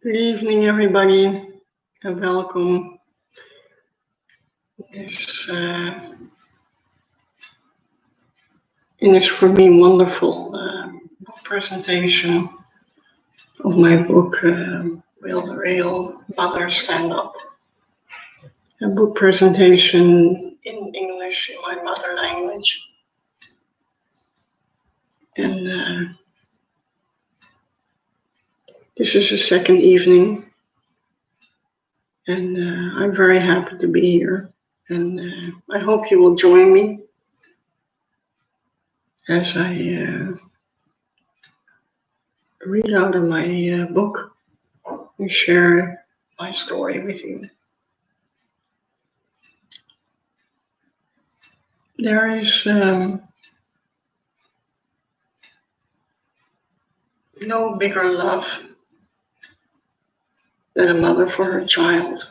Good evening, everybody, and welcome. This in this for me wonderful book presentation of my book, Will the Real Mother Stand Up? A book presentation in English, in my mother language. And this is the second evening, and I'm very happy to be here. And I hope you will join me as I read out of my book and share my story with you. There is no bigger love than a mother for her child.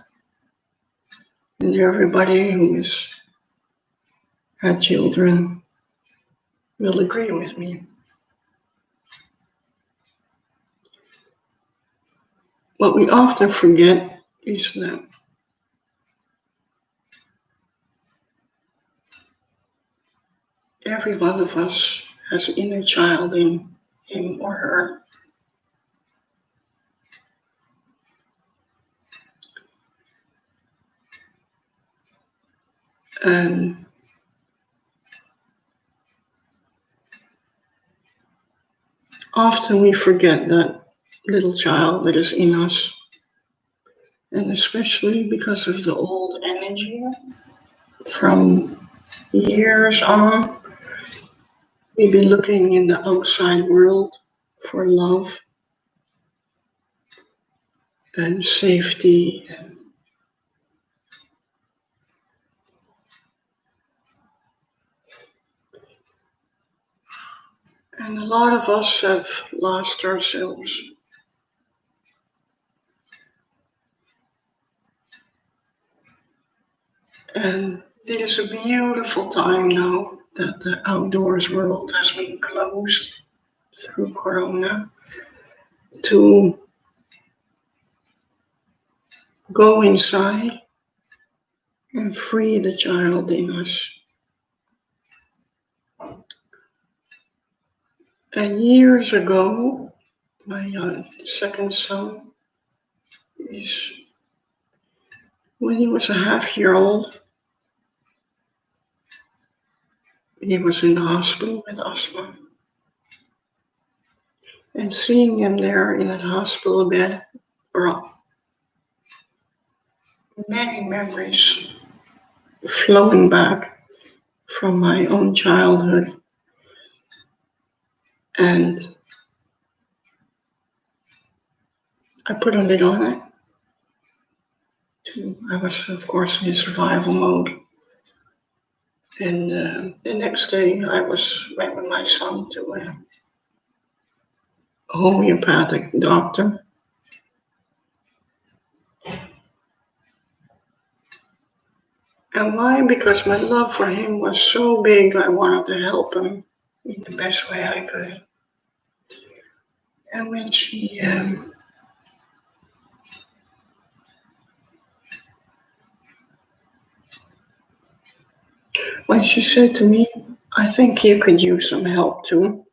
And everybody who has had children will agree with me. What we often forget is that every one of us has an inner child in him or her. And often we forget that little child that is in us. And especially because of the old energy from years on, we've been looking in the outside world for love and safety. And a lot of us have lost ourselves. And it is a beautiful time now that the outdoors world has been closed through Corona to go inside and free the child in us. And years ago, my second son, when he was a half-year-old, he was in the hospital with asthma. And seeing him there in that hospital bed brought many memories flowing back from my own childhood. And I put a lid on it. I was, of course, in survival mode. And the next day I went with my son to a homeopathic doctor. And why? Because my love for him was so big, I wanted to help him in the best way I could. And when she said to me, I think you could use some help too.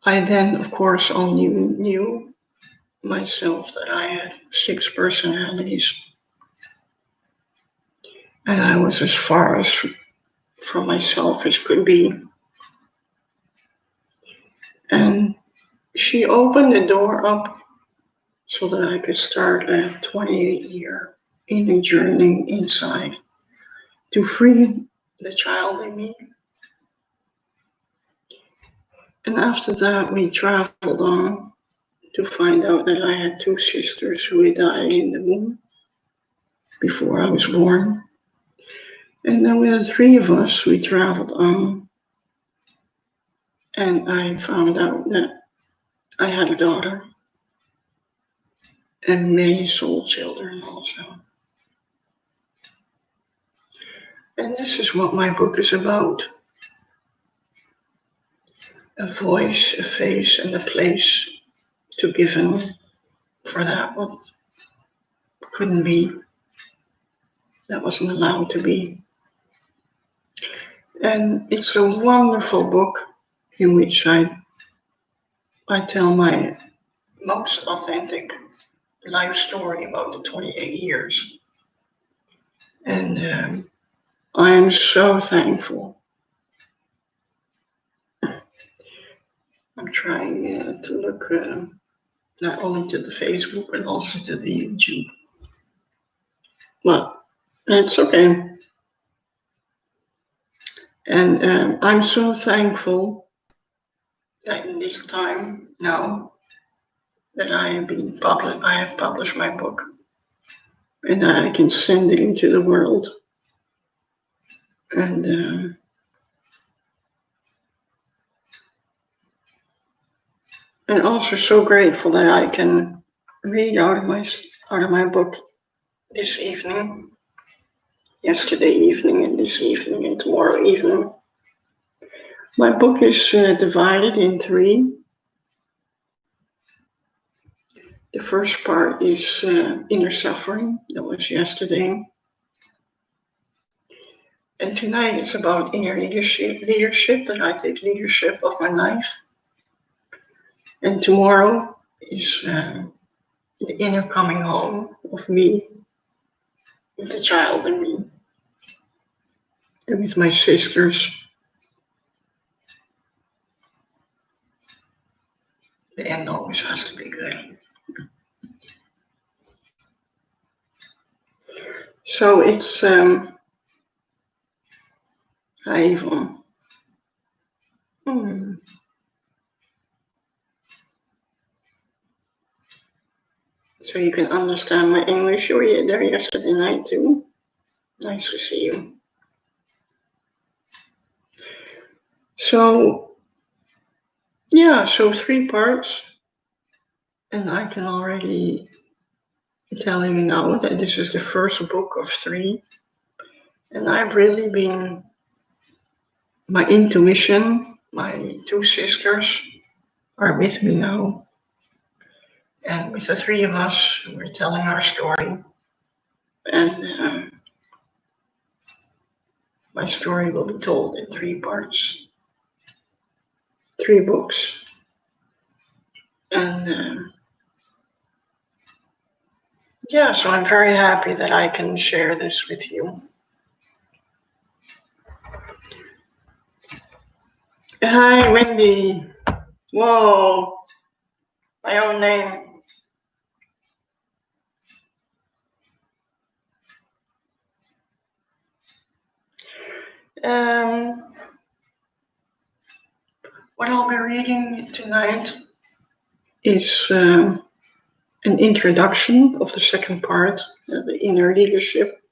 I then, of course, only knew myself that I had 6 personalities. And I was as far as from myself as could be. And she opened the door up so that I could start a 28-year inner journey inside to free the child in me. And after that, we traveled on to find out that I had 2 sisters who had died in the womb before I was born. And then with the 3 of us, we traveled on. And I found out that I had a daughter and many soul children also. And this is what my book is about. a voice, a face, and a place to give him for that what couldn't be, that wasn't allowed to be. And it's a wonderful book in which I tell my most authentic life story about the 28 years. And I am so thankful. I'm trying to look not only to the Facebook but also to the YouTube. But it's okay. And I'm so thankful that in this time now that I have published my book, and I can send it into the world. And also so grateful that I can read out of my book this evening, yesterday evening, and this evening, and tomorrow evening. My book is divided in 3. The first part is inner suffering. That was yesterday. And tonight it's about inner leadership, that I take leadership of my life. And tomorrow is the inner coming home of me, with the child in me, and with my sisters. The end always has to be good. So it's hi Yvonne. So you can understand my English. You were there yesterday night too. Nice to see you. So, yeah, so 3 parts. And I can already tell you now that this is the first book of 3. And I've really been, my intuition, my 2 sisters are with me now. And with the 3 of us, we're telling our story. And my story will be told in 3 parts, 3 books. And yeah, so I'm very happy that I can share this with you. Hi, Wendy. Whoa, my own name. What I'll be reading tonight is an introduction of the second part, the inner leadership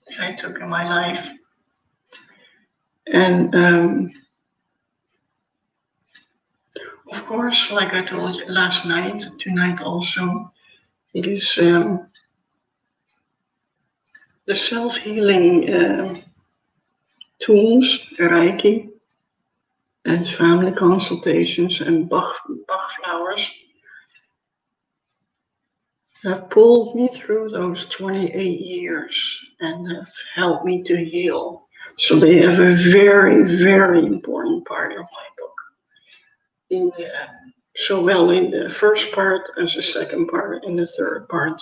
that I took in my life. And of course, like I told you last night, tonight also, it is the self-healing tools, Reiki, and family consultations and Bach flowers have pulled me through those 28 years and have helped me to heal. So they have a very, very important part of my book, so well in the first part as the second part and the third part.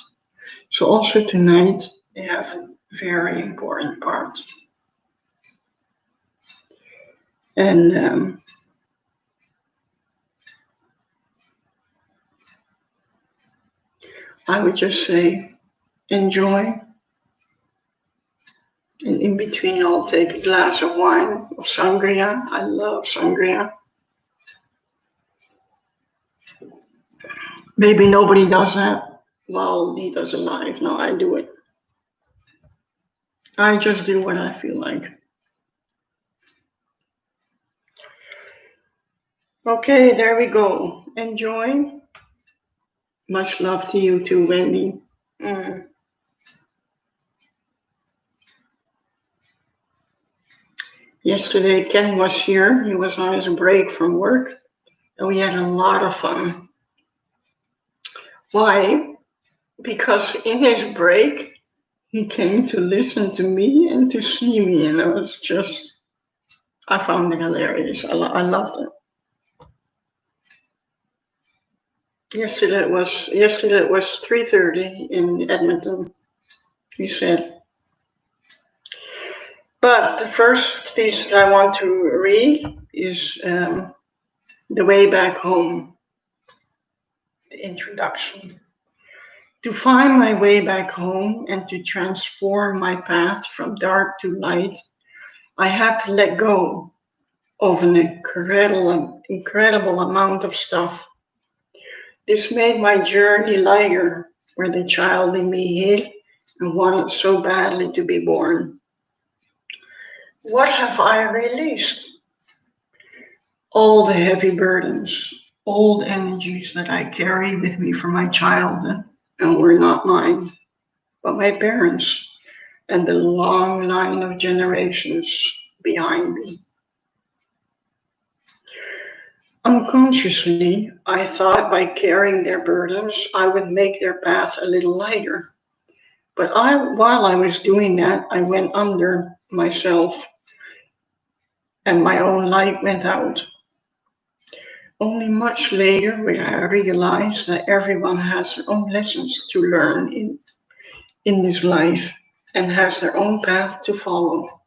So also tonight they have a very important part. And I would just say, enjoy. And in between, I'll take a glass of wine, of sangria. I love sangria. Maybe nobody does that while he does it live. No, I do it. I just do what I feel like. Okay, there we go. Enjoy. Much love to you too, Wendy. Yesterday, Ken was here. He was on his break from work. and we had a lot of fun. Why? Because in his break, he came to listen to me and to see me, and I found it hilarious. I loved it. Yesterday it was 3:30 in Edmonton, he said. But the first piece that I want to read is The Way Back Home, the introduction. To find my way back home and to transform my path from dark to light, I had to let go of an incredible amount of stuff. This made my journey lighter, where the child in me hid and wanted so badly to be born. What have I released? All the heavy burdens, old energies that I carried with me from my childhood and were not mine, but my parents and the long line of generations behind me. Unconsciously, I thought by carrying their burdens, I would make their path a little lighter. But while I was doing that, I went under myself and my own light went out. Only much later when I realized that everyone has their own lessons to learn in this life and has their own path to follow.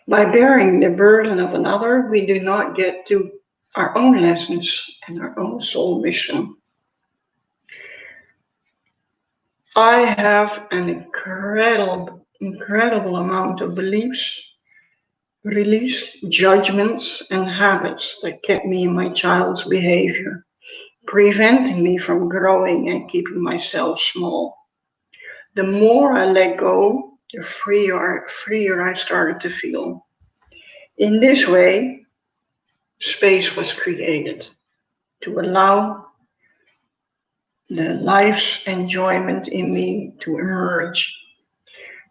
By bearing the burden of another, we do not get to our own lessons and our own soul mission. I have an incredible amount of beliefs, released judgments, and habits that kept me in my child's behavior, preventing me from growing and keeping myself small. The more I let go, the freer I started to feel. In this way, space was created to allow the life's enjoyment in me to emerge.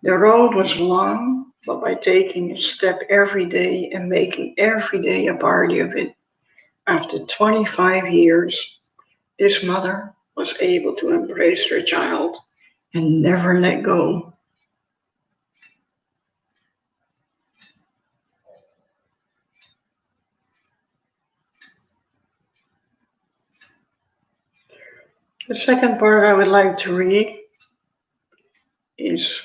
The road was long, but by taking a step every day and making every day a party of it, after 25 years, this mother was able to embrace her child and never let go. The second part I would like to read is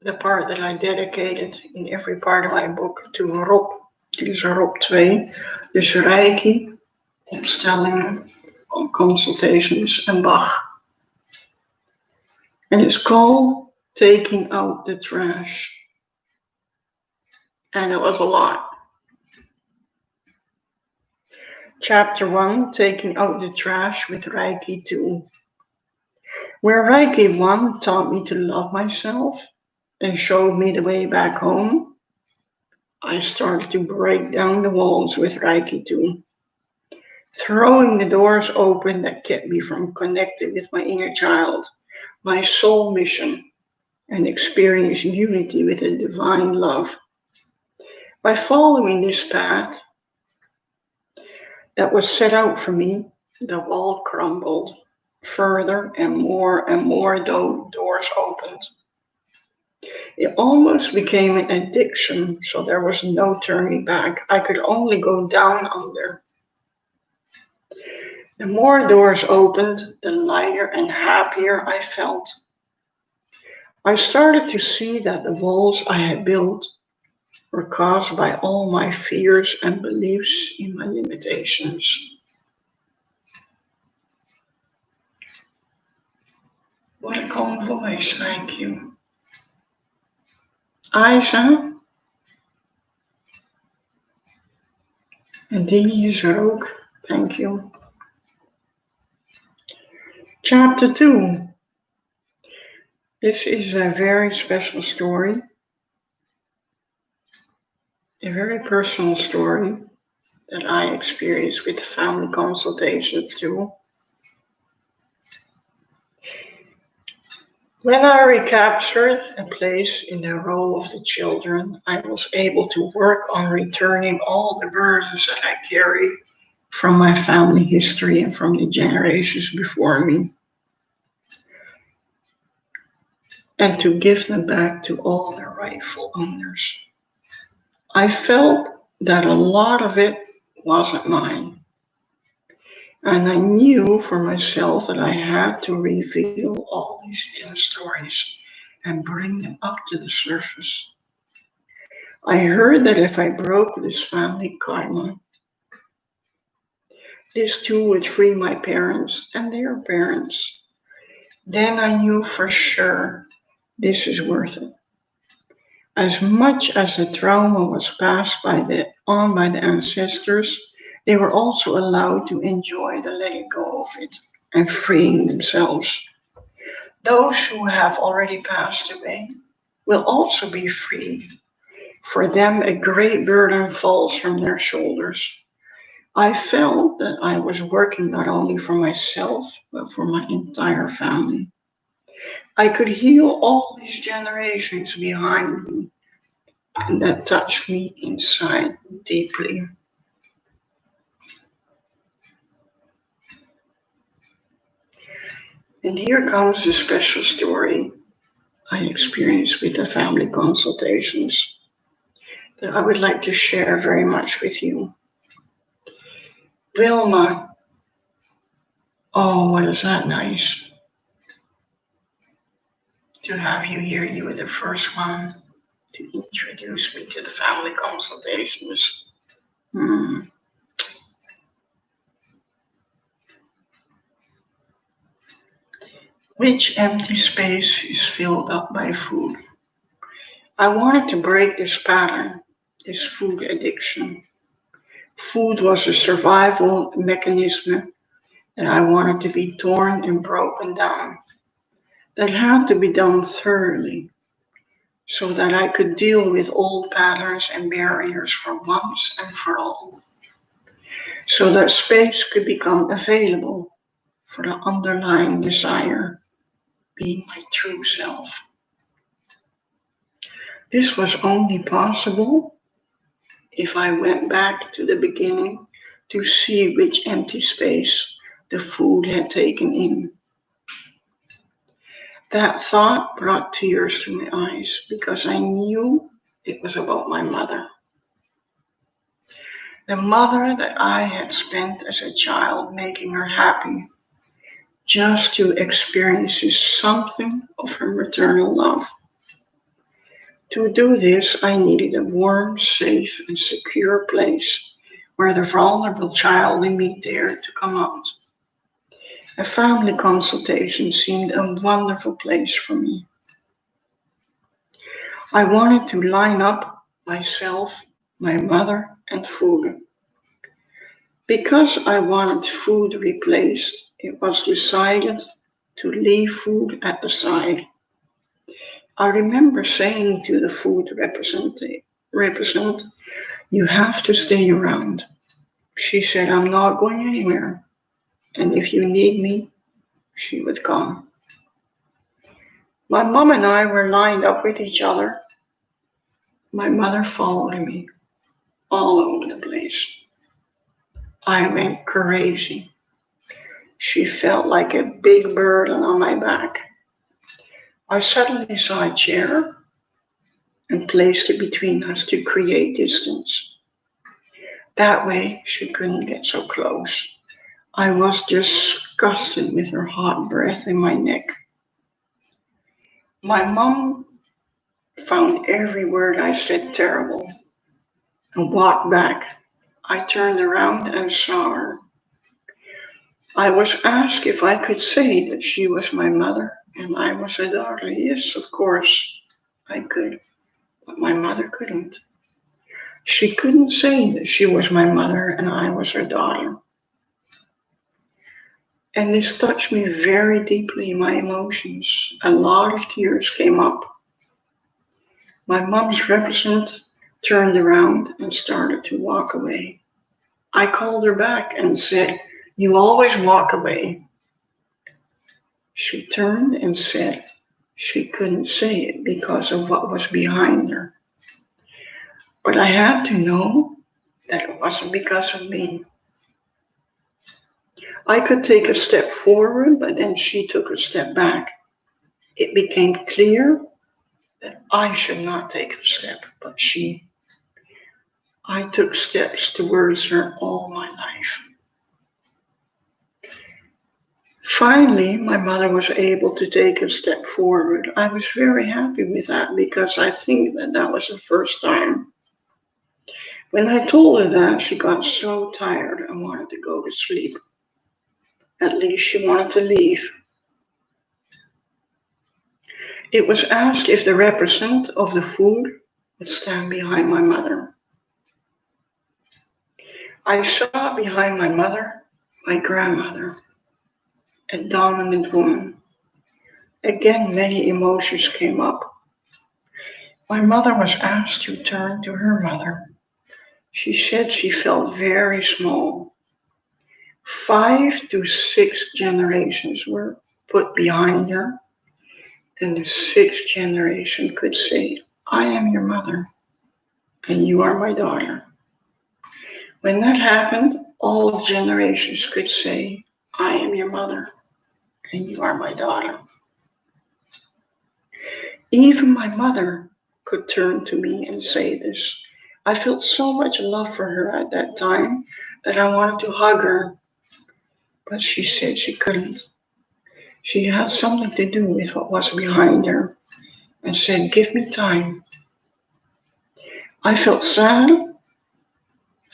the part that I dedicated in every part of my book to Rob. Dit is Rob 2, dus Reiki, opstellingen, consultations en Bach. And it's called Taking Out the Trash. And it was a lot. Chapter 1, Taking Out the Trash with Reiki 2. Where Reiki 1 taught me to love myself and showed me the way back home, I started to break down the walls with Reiki 2, throwing the doors open that kept me from connecting with my inner child, my soul mission, and experience unity with a divine love. By following this path that was set out for me, the wall crumbled. Further and more doors opened. It almost became an addiction, so there was no turning back. I could only go down under. The more doors opened, the lighter and happier I felt. I started to see that the walls I had built were caused by all my fears and beliefs in my limitations. What a calm voice, thank you. Isa, en die is er ook, thank you. Chapter 2. This is a very special story, a very personal story that I experienced with the family consultations too. When I recaptured a place in the row of the children, I was able to work on returning all the burdens that I carry from my family history and from the generations before me, and to give them back to all their rightful owners. I felt that a lot of it wasn't mine, and I knew for myself that I had to reveal all these hidden stories and bring them up to the surface. I heard that if I broke this family karma, this too would free my parents and their parents. Then I knew for sure this is worth it. As much as the trauma was passed on by the ancestors, they were also allowed to enjoy the letting go of it and freeing themselves. Those who have already passed away will also be freed. For them, a great burden falls from their shoulders. I felt that I was working not only for myself, but for my entire family. I could heal all these generations behind me, and that touched me inside deeply. And here comes the special story I experienced with the family consultations that I would like to share very much with you. Wilma, oh, what is that nice to have you here. You were the first one to introduce me to the family consultations. Hmm. Which empty space is filled up by food? I wanted to break this pattern, this food addiction. Food was a survival mechanism that I wanted to be torn and broken down. That had to be done thoroughly so that I could deal with old patterns and barriers for once and for all. So that space could become available for the underlying desire, being my true self. This was only possible if I went back to the beginning to see which empty space the food had taken in. That thought brought tears to my eyes because I knew it was about my mother. The mother that I had spent as a child making her happy just to experience something of her maternal love. To do this, I needed a warm, safe, and secure place where the vulnerable child in me dared to come out. A family consultation seemed a wonderful place for me. I wanted to line up myself, my mother, and food. Because I wanted food replaced, it was decided to leave food at the side. I remember saying to the food representative, you have to stay around. She said, I'm not going anywhere. And if you need me, she would come. My mom and I were lined up with each other. My mother followed me all over the place. I went crazy. She felt like a big burden on my back. I suddenly saw a chair and placed it between us to create distance. That way she couldn't get so close. I was disgusted with her hot breath in my neck. My mom found every word I said terrible and walked back. I turned around and saw her. I was asked if I could say that she was my mother and I was her daughter. Yes, of course, I could, but my mother couldn't. She couldn't say that she was my mother and I was her daughter. And this touched me very deeply in my emotions. A lot of tears came up. My mom's representative turned around and started to walk away. I called her back and said, you always walk away. She turned and said, she couldn't say it because of what was behind her. But I had to know that it wasn't because of me. I could take a step forward, but then she took a step back. It became clear that I should not take a step, but she. I took steps towards her all my life. Finally, my mother was able to take a step forward. I was very happy with that because I think that was the first time. When I told her that, she got so tired and wanted to go to sleep. At least she wanted to leave. It was asked if the representative of the food would stand behind my mother. I saw behind my mother my grandmother, a dominant woman. Again, many emotions came up. My mother was asked to turn to her mother. She said she felt very small. 5 to 6 generations were put behind her, and the 6th generation could say, I am your mother, and you are my daughter. When that happened, all generations could say, I am your mother, and you are my daughter. Even my mother could turn to me and say this. I felt so much love for her at that time that I wanted to hug her, but she said she couldn't. She had something to do with what was behind her and said, give me time. I felt sad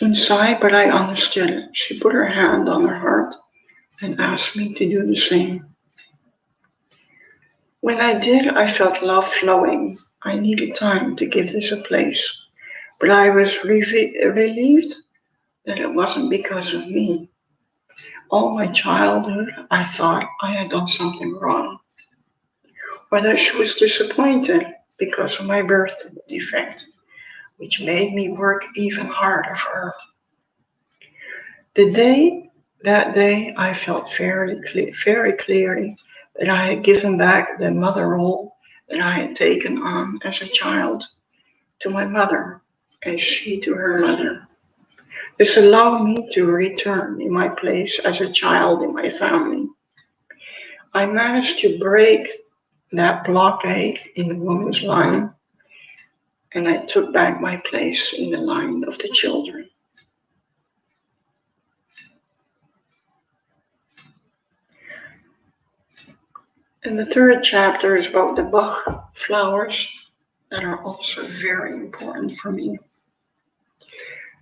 inside, but I understood it. She put her hand on her heart and asked me to do the same. When I did, I felt love flowing. I needed time to give this a place, but I was relieved that it wasn't because of me. All my childhood, I thought I had done something wrong, or that she was disappointed because of my birth defect, which made me work even harder for her. That day, I felt very clearly that I had given back the mother role that I had taken on as a child to my mother, and she to her mother. This allowed me to return in my place as a child in my family. I managed to break that blockade in the woman's line, and I took back my place in the line of the children. And the 3rd chapter is about the Bach flowers that are also very important for me.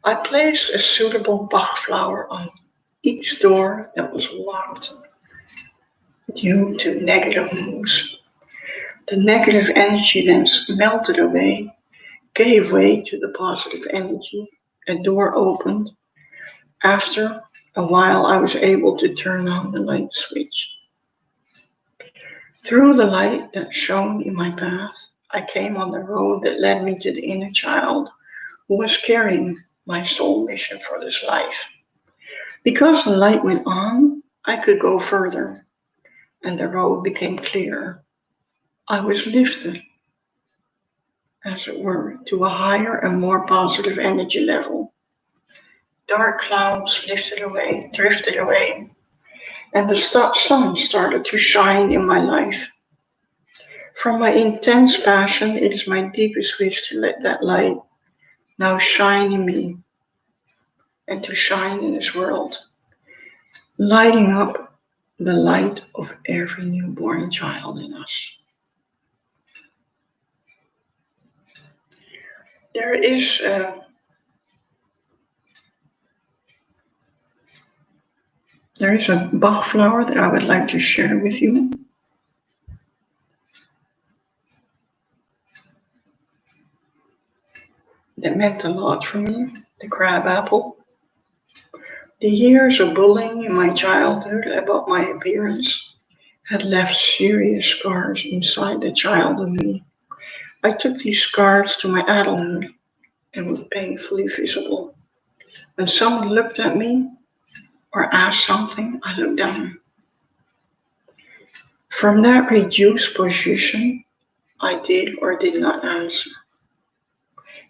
I placed a suitable Bach flower on each door that was locked due to negative moods. The negative energy then melted away, gave way to the positive energy. A door opened. After a while, I was able to turn on the light switch. Through the light that shone in my path, I came on the road that led me to the inner child who was carrying my soul mission for this life. Because the light went on, I could go further, and the road became clearer. I was lifted, as it were, to a higher and more positive energy level. Dark clouds drifted away, and the sun started to shine in my life. From my intense passion, it is my deepest wish to let that light now shine in me and to shine in this world, lighting up the light of every newborn child in us. There is a Bach flower that I would like to share with you. That meant a lot for me, the crab apple. The years of bullying in my childhood about my appearance had left serious scars inside the child of me. I took these scars to my adulthood and were painfully visible. When someone looked at me or asked something, I looked down. From that reduced position, I did or did not answer.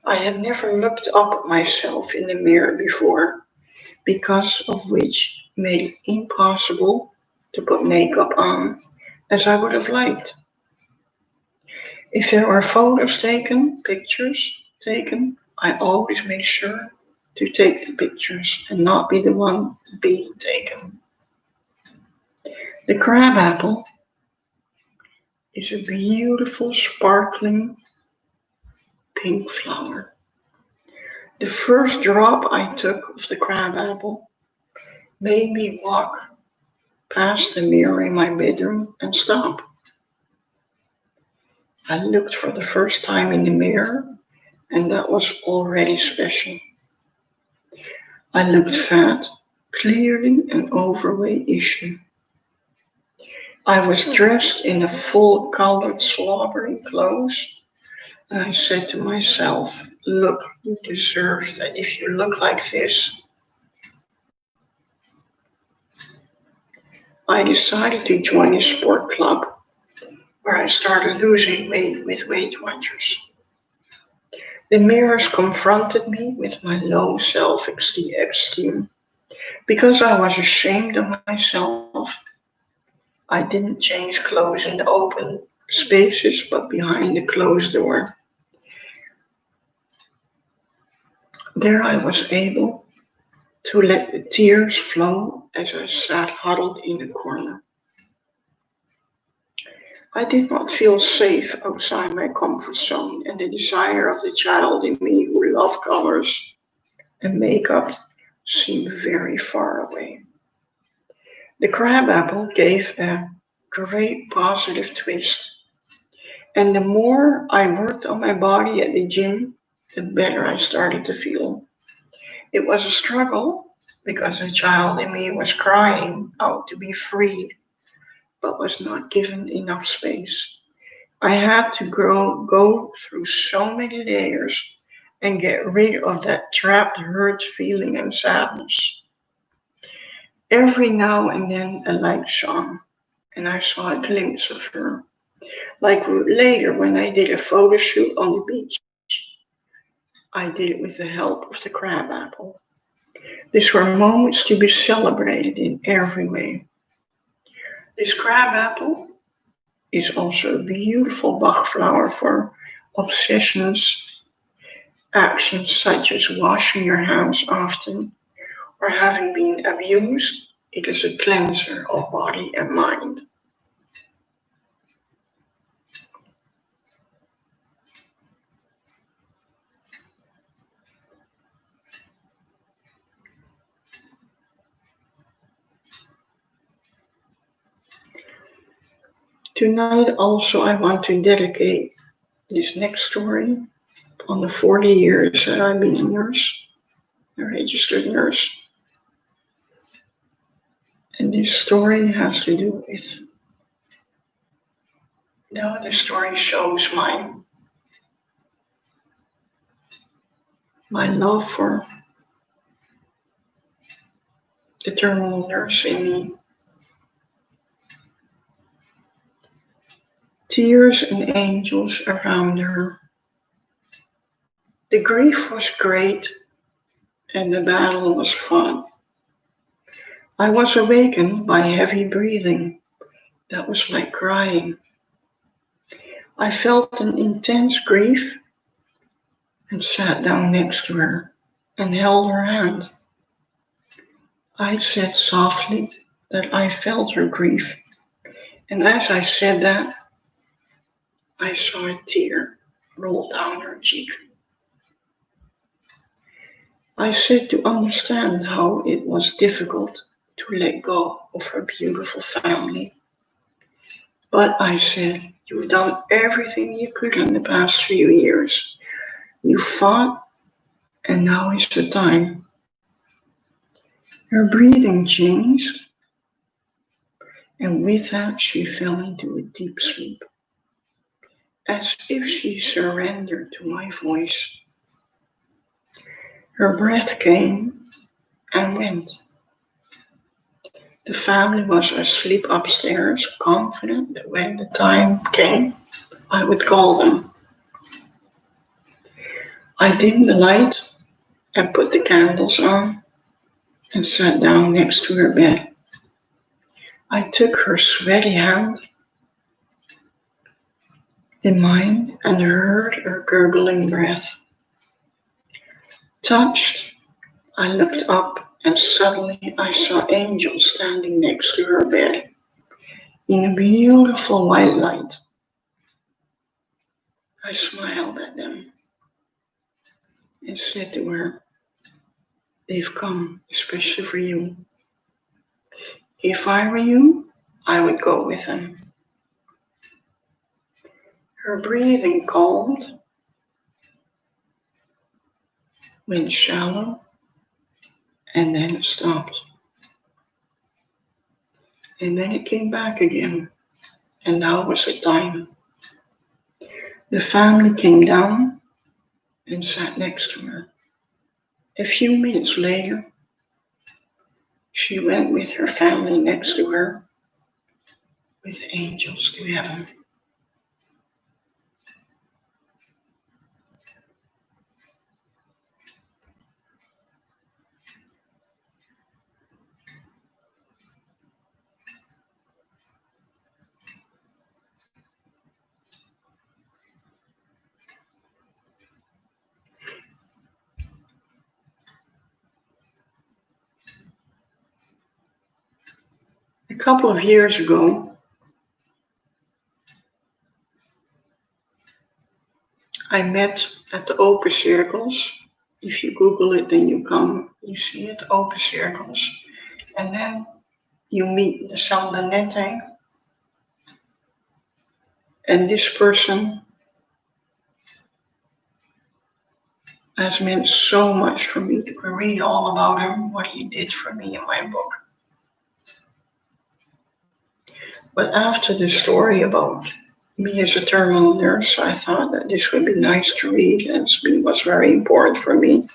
I had never looked up at myself in the mirror before, because of which made it impossible to put makeup on as I would have liked. If there were photos taken, pictures taken, I always make sure to take the pictures and not be the one being taken. The crabapple is a beautiful, sparkling pink flower. The first drop I took of the crabapple made me walk past the mirror in my bedroom and stop. I looked for the first time in the mirror, and that was already special. I looked fat, clearly an overweight issue. I was dressed in a full-colored slobbering clothes, and I said to myself, look, you deserve that if you look like this. I decided to join a sport club where I started losing weight with Weight Watchers. The mirrors confronted me with my low self-esteem. Because I was ashamed of myself, I didn't change clothes in the open spaces, but behind the closed door. There I was able to let the tears flow as I sat huddled in a corner. I did not feel safe outside my comfort zone, and the desire of the child in me who loved colors and makeup seemed very far away. The crabapple gave a great positive twist, and the more I worked on my body at the gym, the better I started to feel. It was a struggle because the child in me was crying out to be freed, but was not given enough space. I had to go through so many layers and get rid of that trapped hurt feeling and sadness. Every now and then a light shone, and I saw a glimpse of her. Like later when I did a photo shoot on the beach, I did it with the help of the crabapple. These were moments to be celebrated in every way. This crabapple is also a beautiful Bach flower for obsessions, actions such as washing your hands often or having been abused. It is a cleanser of body and mind. Tonight also I want to dedicate this next story on the 40 years that I've been a nurse, a registered nurse. And this story has to do with, now the story shows my love for the terminal nurse in me. Tears and angels around her. The grief was great and the battle was fun. I was awakened by heavy breathing that was like crying. I felt an intense grief and sat down next to her and held her hand. I said softly that I felt her grief, and as I said that, I saw a tear roll down her cheek. I said to understand how it was difficult to let go of her beautiful family. But I said, you've done everything you could in the past few years. You fought, and now is the time. Her breathing changed, and with that she fell into a deep sleep, as if she surrendered to my voice. Her breath came and went. The family was asleep upstairs, confident that when the time came, I would call them. I dimmed the light and put the candles on and sat down next to her bed. I took her sweaty hand in mine and heard her gurgling breath. Touched, I looked up and suddenly I saw angels standing next to her bed in a beautiful white light. I smiled at them and said to her, "They've come especially for you. If I were you, I would go with them." Her breathing calmed, went shallow, and then it stopped. And then it came back again, and now was the time. The family came down and sat next to her. A few minutes later, she went with her family next to her with angels to heaven. A couple of years ago, I met at the open circles. If you Google it, then you see it, open circles. And then you meet the Sandanete. And this person has meant so much for me. You can read all about him, what he did for me in my book. But after the story about me as a terminal nurse, I thought that this would be nice to read, and it was very important for me.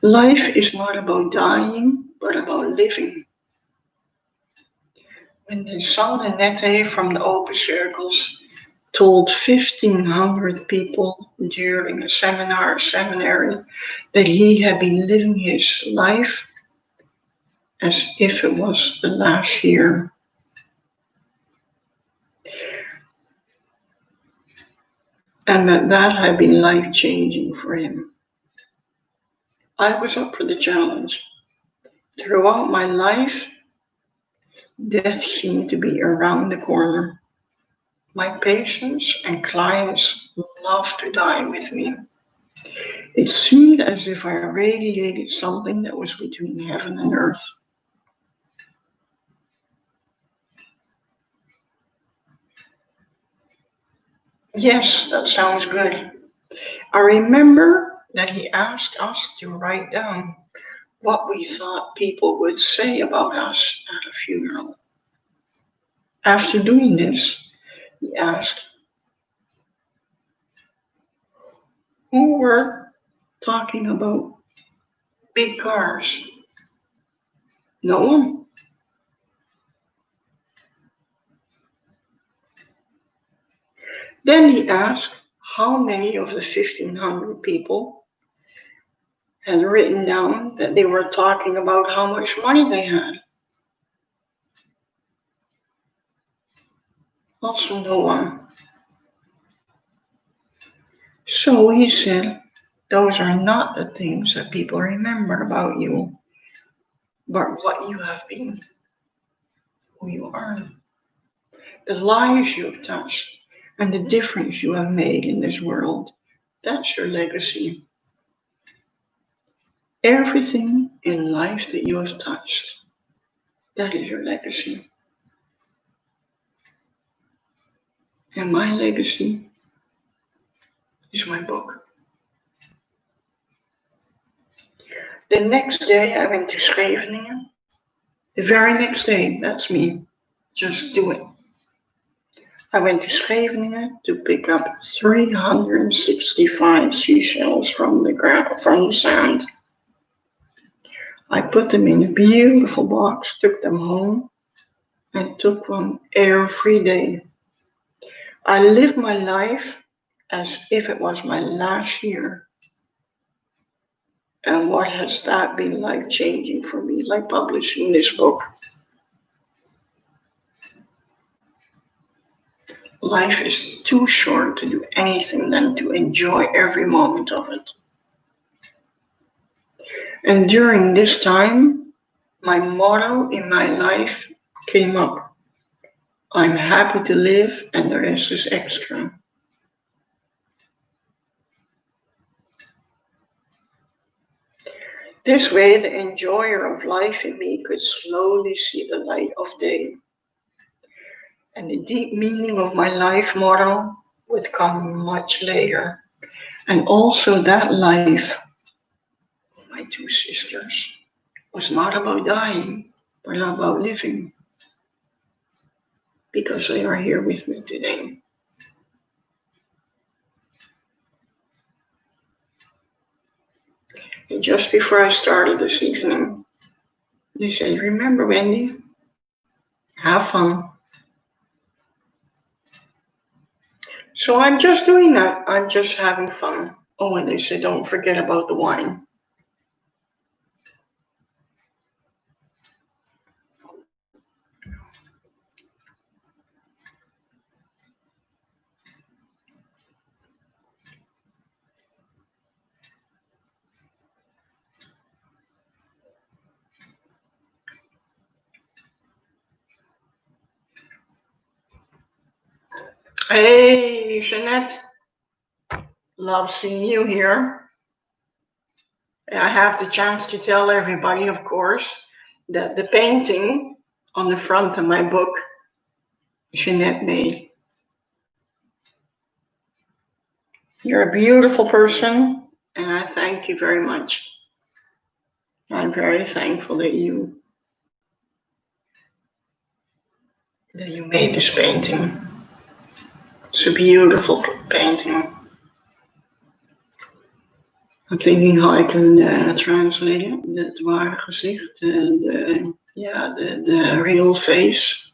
Life is not about dying, but about living. When the Sandanete from the open circles told 1,500 people during a seminary, that he had been living his life as if it was the last year. And that had been life-changing for him. I was up for the challenge. Throughout my life, death seemed to be around the corner. My patients and clients loved to die with me. It seemed as if I radiated something that was between heaven and earth. Yes, that sounds good. I remember that he asked us to write down what we thought people would say about us at a funeral. After doing this, he asked, who were talking about big cars? No one. Then he asked how many of the 1,500 people had written down that they were talking about how much money they had. Also no one. So he said, those are not the things that people remember about you, but what you have been, who you are, the lives you've touched, and the difference you have made in this world. That's your legacy. Everything in life that you have touched, that is your legacy. And my legacy is my book. The next day I went to Scheveningen. The very next day, that's me. Just do it. I went to Scheveningen to pick up 365 seashells from the sand. I put them in a beautiful box, took them home, and took one every day. I lived my life as if it was my last year. And what has that been like changing for me, like publishing this book? Life is too short to do anything than to enjoy every moment of it. And during this time, my motto in my life came up. I'm happy to live and the rest is extra. This way, the enjoyer of life in me could slowly see the light of day. And the deep meaning of my life motto would come much later. And also that life of my two sisters was not about dying, but about living. Because they are here with me today. And just before I started this evening, they said, remember, Wendy, have fun. So I'm just doing that. I'm just having fun. Oh, and they said, don't forget about the wine. Hey, Jeanette. Love seeing you here. I have the chance to tell everybody, of course, that the painting on the front of my book, Jeanette made. You're a beautiful person, and I thank you very much. I'm very thankful that you made this painting. It's a beautiful painting. I'm thinking how I can translate it. Het ware gezicht, the real face.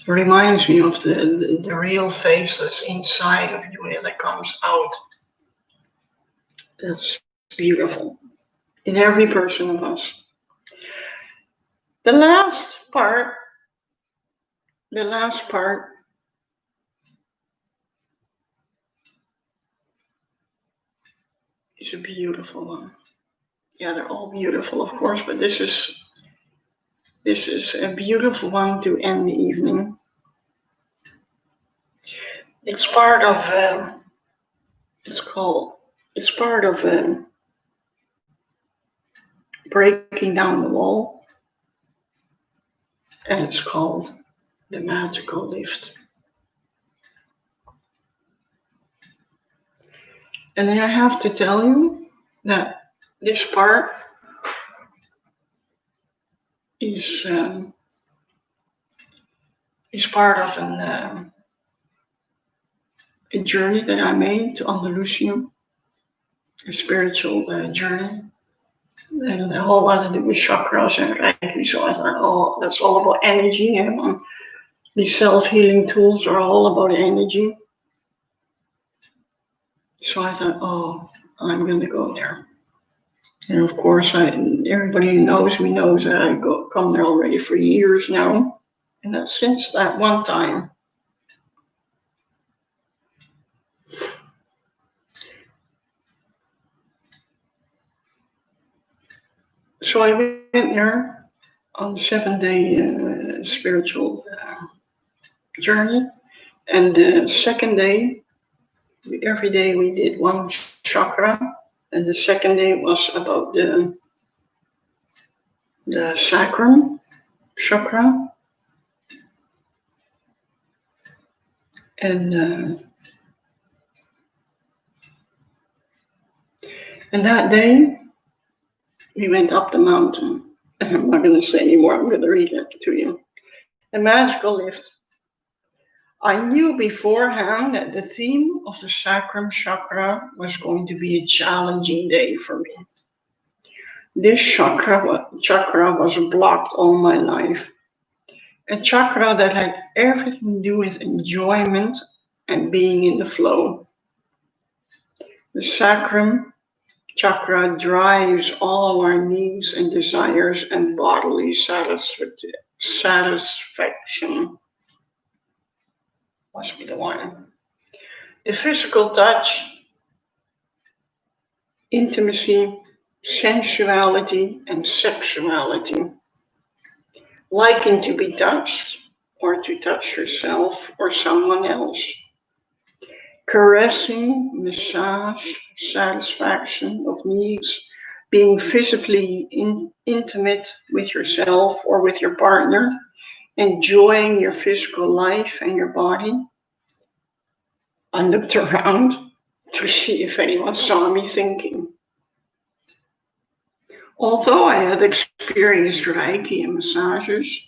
It reminds me of the real face that's inside of you that comes out. That's beautiful in every person of us. The last part is a beautiful one. Yeah, they're all beautiful, of course, but this is a beautiful one to end the evening. It's part of breaking down the wall, and it's called The Magical Lift. And then I have to tell you that this part is part of a journey that I made to Andalusia, a spiritual journey. And the whole lot to do with chakras and Reiki. So I thought, oh, that's all about energy. And these self-healing tools are all about energy. So I thought, oh, I'm going to go there. And of course, everybody who knows me knows that I come there already for years now. And that's since that one time. So I went there on the 7-day spiritual journey. And the second day, every day we did one chakra. And the second day was about the sacrum chakra. And that day, we went up the mountain. And I'm not going to say anymore, I'm going to read it to you. The magical lift. I knew beforehand that the theme of the sacrum chakra was going to be a challenging day for me. This chakra was blocked all my life. A chakra that had everything to do with enjoyment and being in the flow. The sacrum chakra drives all our needs and desires and bodily satisfaction. Must be the one. The physical touch, intimacy, sensuality, and sexuality. Liking to be touched, or to touch yourself or someone else. Caressing, massage, satisfaction of needs, being physically intimate with yourself or with your partner, enjoying your physical life and your body. I looked around to see if anyone saw me thinking. Although I had experienced Reiki and massages,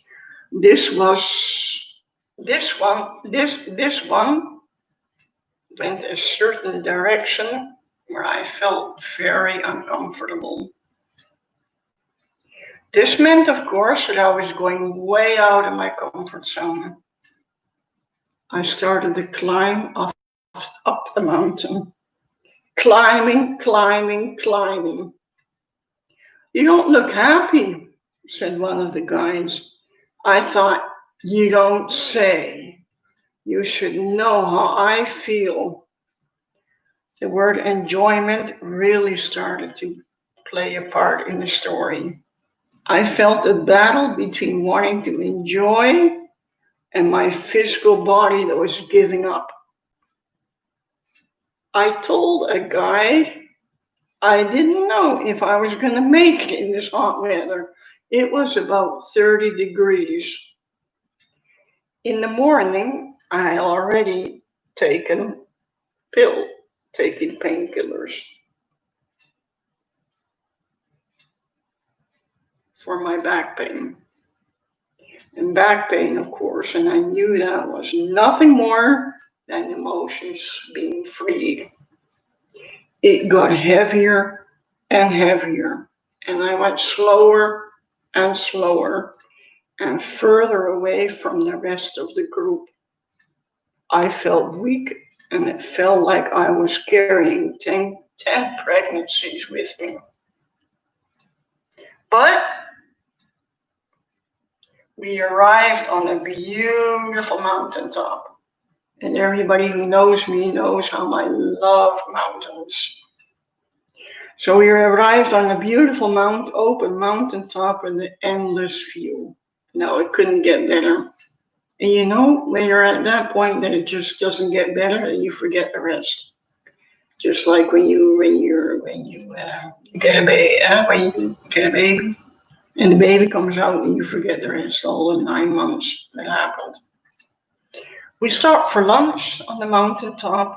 this one went a certain direction where I felt very uncomfortable. This meant, of course, that I was going way out of my comfort zone. I started the climb up the mountain. Climbing. You don't look happy, said one of the guides. I thought, you don't say. You should know how I feel. The word enjoyment really started to play a part in the story. I felt a battle between wanting to enjoy and my physical body that was giving up. I told a guide I didn't know if I was going to make it in this hot weather. It was about 30 degrees. In the morning, I had already taken painkillers for my back pain. And back pain, of course, and I knew that was nothing more than emotions being freed. It got heavier and heavier, and I went slower and slower and further away from the rest of the group. I felt weak, and it felt like I was carrying 10 pregnancies with me. But we arrived on a beautiful mountaintop. And everybody who knows me knows how I love mountains. So we arrived on a beautiful open mountaintop with an endless view. No, it couldn't get better. And you know, when you're at that point that it just doesn't get better, and you forget the rest. Just like when you get a baby, and the baby comes out and you forget the rest, all the 9 months that happened. We stopped for lunch on the mountaintop,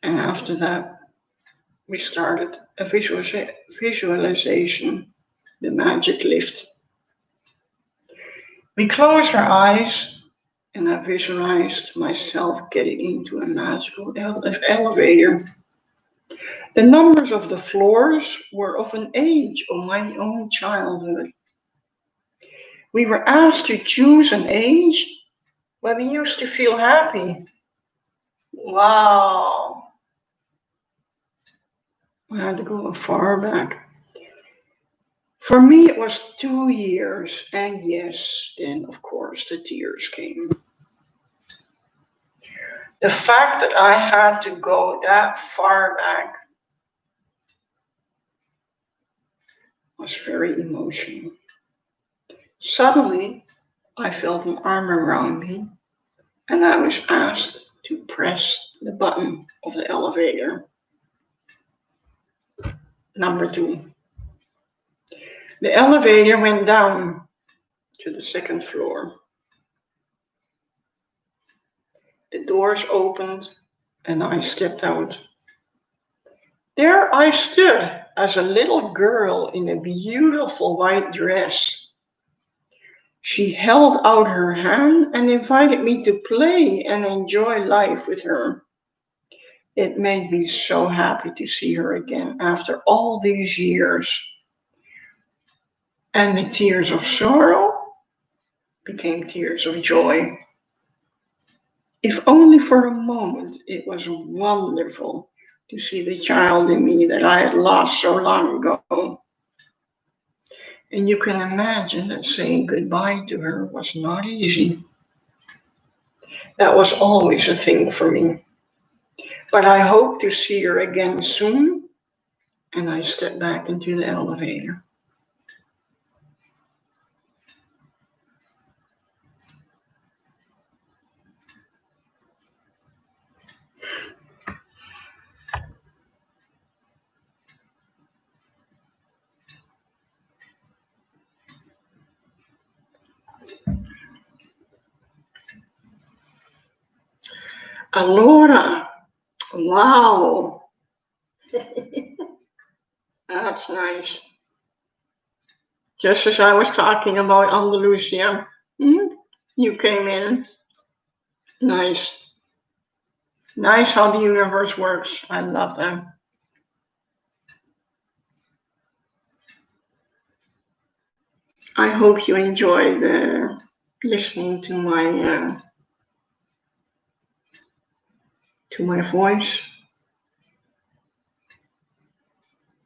and after that, we started a visualization, the magic lift. We closed our eyes, and I visualized myself getting into a magical elevator. The numbers of the floors were of an age of my own childhood. We were asked to choose an age when we used to feel happy. Wow. I had to go far back. For me, it was 2 years, and yes, then of course the tears came. The fact that I had to go that far back was very emotional. Suddenly, I felt an arm around me, and I was asked to press the button of the elevator. Number 2. The elevator went down to the 2nd floor. The doors opened, and I stepped out. There I stood as a little girl in a beautiful white dress. She held out her hand and invited me to play and enjoy life with her. It made me so happy to see her again after all these years. And the tears of sorrow became tears of joy. If only for a moment, it was wonderful to see the child in me that I had lost so long ago. And you can imagine that saying goodbye to her was not easy. That was always a thing for me. But I hope to see her again soon. And I stepped back into the elevator. Allora, wow, that's nice. Just as I was talking about Andalusia, you came in. Nice. Nice how the universe works. I love that. I hope you enjoyed listening to my voice,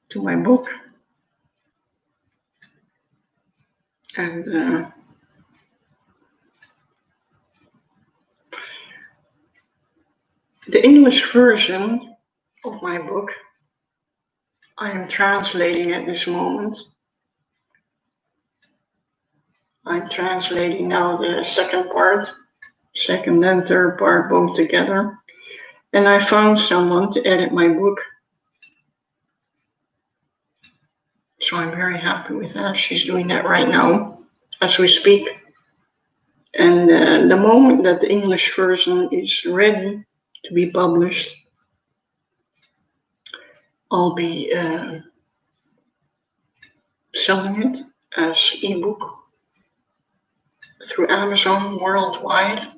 to my book, and the English version of my book. I am translating at this moment. I'm translating now the second and third part both together. And I found someone to edit my book. So I'm very happy with that. She's doing that right now as we speak. And the moment that the English version is ready to be published, I'll be selling it as ebook through Amazon worldwide.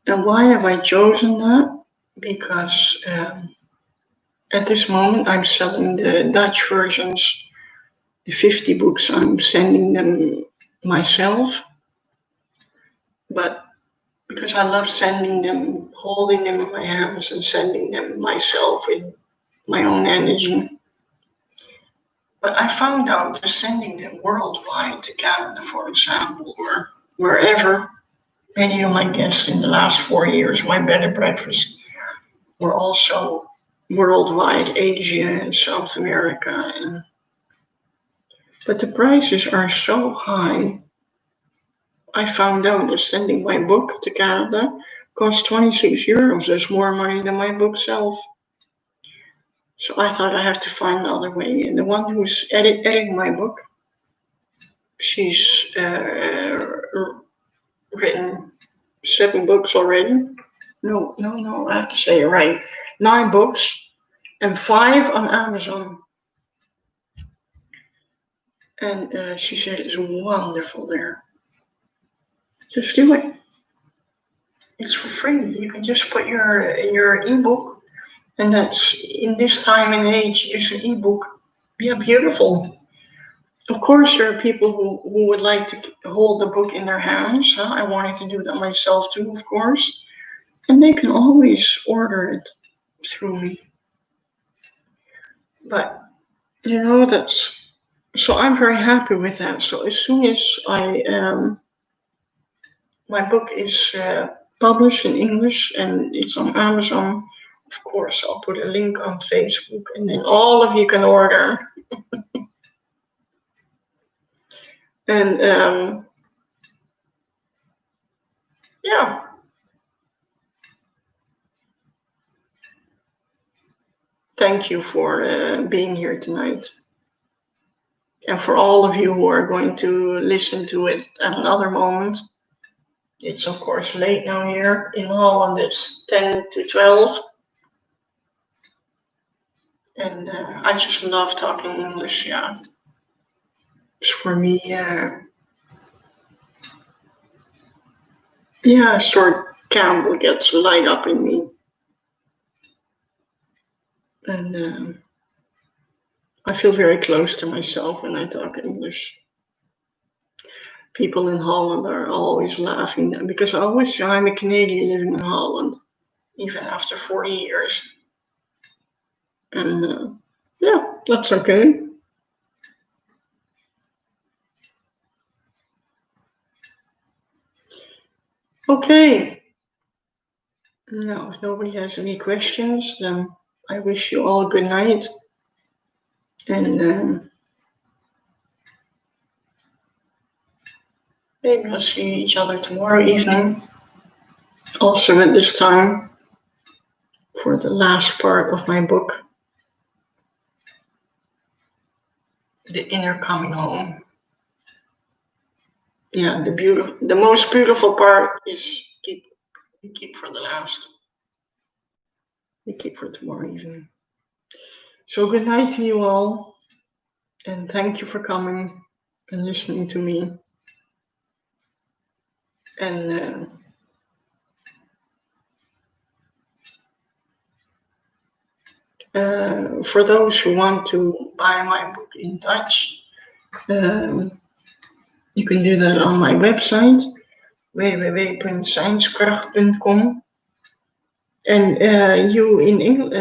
And why have I chosen that? Because at this moment I'm selling the Dutch versions, the 50 books. I'm sending them myself, but because I love sending them, holding them in my hands and sending them myself in my own energy. But I found out that sending them worldwide to Canada, for example, or wherever, many of my guests in the last 4 years, my bed and breakfast, were also worldwide, Asia and South America. But the prices are so high. I found out that sending my book to Canada cost 26 euros. That's more money than my book self. So I thought I have to find another way. And the one who's editing my book, she's written 7 books already. No, I have to say it right. 9 books and 5 on Amazon. And she said it's wonderful there. Just do it. It's for free. You can just put your ebook. And that's, in this time and age, is an ebook. Yeah, beautiful. Of course, there are people who would like to hold the book in their hands. I wanted to do that myself too, of course. And they can always order it through me. But, so I'm very happy with that. So as soon as my book is published in English and it's on Amazon, of course, I'll put a link on Facebook and then all of you can order. And yeah. Thank you for being here tonight. And for all of you who are going to listen to it at another moment, it's of course late now here in Holland. It's 10 to 12. And I just love talking English, yeah. It's for me, Yeah, a short candle gets light up in me. And I feel very close to myself when I talk English. People in Holland are always laughing because I'm a Canadian living in Holland, even after 40 years. And yeah, that's okay. Okay. Now, if nobody has any questions, then I wish you all good night. And maybe we'll see each other tomorrow evening, also at this time, for the last part of my book, The Inner Coming Home. Yeah, the most beautiful part is keep for the last. We keep for tomorrow evening. So good night to you all, and thank you for coming and listening to me. And for those who want to buy my book in Dutch, you can do that on my website, www.seinskracht.com. And you who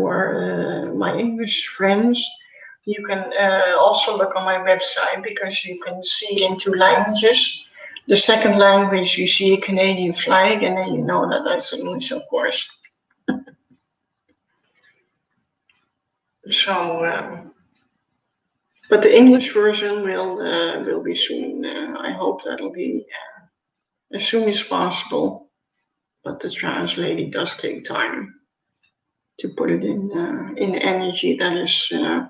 are my English friends, you can also look on my website because you can see in two languages. The second language, you see a Canadian flag, and then you know that that's English, of course. So, but the English version will be soon. I hope that'll be as soon as possible. But the translating does take time to put it in energy that is in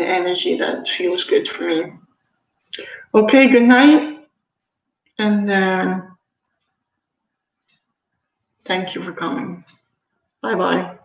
energy that feels good for me. Okay, good night, and thank you for coming. Bye bye.